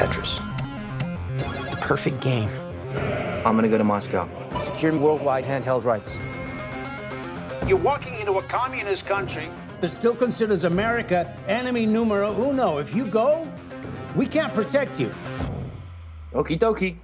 Tetris. It's the perfect game. I'm gonna go to Moscow. Securing worldwide handheld rights. You're walking into a communist country that still considers America enemy numero uno. If you go, we can't protect you. Okie dokie.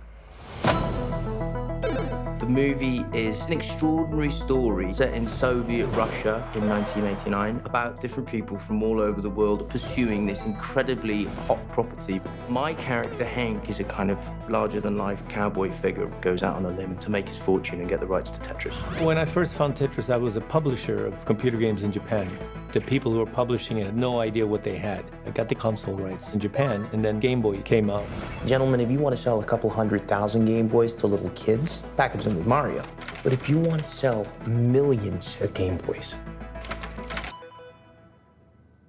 The movie is an extraordinary story set in Soviet Russia in 1989 about different people from all over the world pursuing this incredibly hot property. My character, Hank, is a kind of larger-than-life cowboy figure who goes out on a limb to make his fortune and get the rights to Tetris. When I first found Tetris, I was a publisher of computer games in Japan. The people who were publishing it had no idea what they had. I got the console rights in Japan, and then Game Boy came out. Gentlemen, if you want to sell a couple 100,000 Game Boys to little kids, package them with Mario. But if you want to sell millions of Game Boys,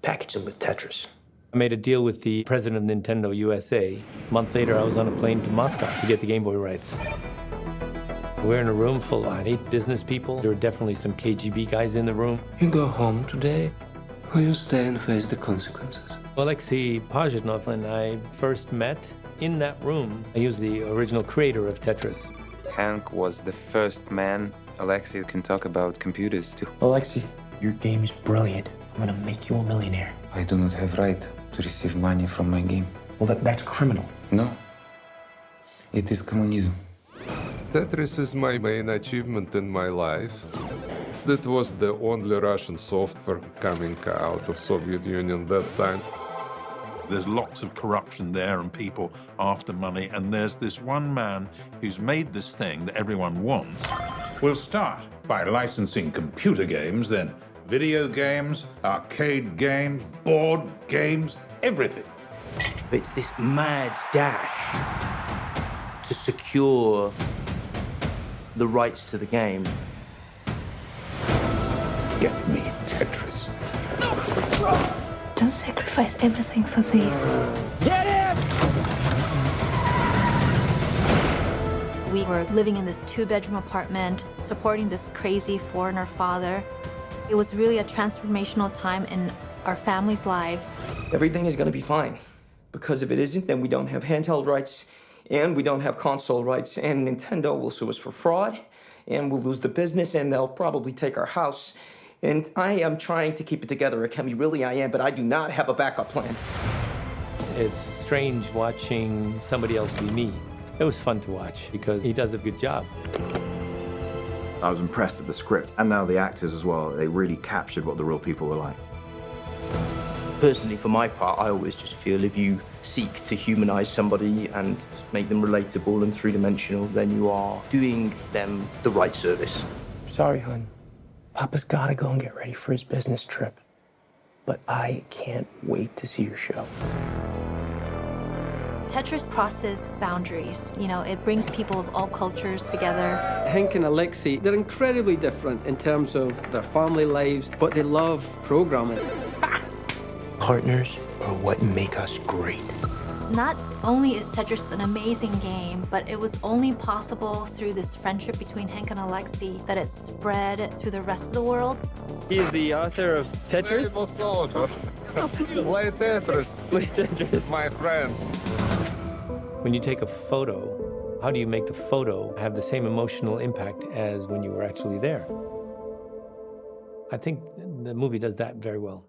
package them with Tetris. I made a deal with the president of Nintendo USA. A month later, I was on a plane to Moscow to get the Game Boy rights. We're in a room full of 8 business people. There were definitely some KGB guys in the room. You go home today, or you stay and face the consequences. Alexeem Pajitnovым and I first met in that room. He was the original creator of Tetris. Hank was the first man Alexei can talk about computers to. Alexei, your game is brilliant. I'm gonna make you a millionaire. I do not have right to receive money from my game. Well, that's criminal. No. It is communism. Tetris is my main achievement in my life. That was the only Russian software coming out of Soviet Union that time. There's lots of corruption there and people after money, and there's this one man who's made this thing that everyone wants. We'll start by licensing computer games, then video games, arcade games, board games, everything. It's this mad dash to secure the rights to the game. Get me Tetris. Don't sacrifice everything for these. Get it! We were living in this 2-bedroom apartment, supporting this crazy foreigner father. It was really a transformational time in our family's lives. Everything is gonna be fine. Because if it isn't, then we don't have handheld rights, and we don't have console rights, and Nintendo will sue us for fraud, and we'll lose the business, and they'll probably take our house. And I am trying to keep it together, Akemi, really I am, but I do not have a backup plan. It's strange watching somebody else be me. It was fun to watch because he does a good job. I was impressed at the script, and now the actors as well. They really captured what the real people were like. Personally, for my part, I always just feel if you seek to humanize somebody and make them relatable and three-dimensional, then you are doing them the right service. Sorry, hon. Papa's gotta go and get ready for his business trip. But I can't wait to see your show. Tetris crosses boundaries. You know, it brings people of all cultures together. Hank and Alexei, they're incredibly different in terms of their family lives, but they love programming. Partners are what make us great. Not only is Tetris an amazing game, but it was only possible through this friendship between Hank and Alexei that it spread through the rest of the world. He's the author of Tetris. Play Tetris. Play Tetris. My friends. When you take a photo, how do you make the photo have the same emotional impact as when you were actually there? I think the movie does that very well.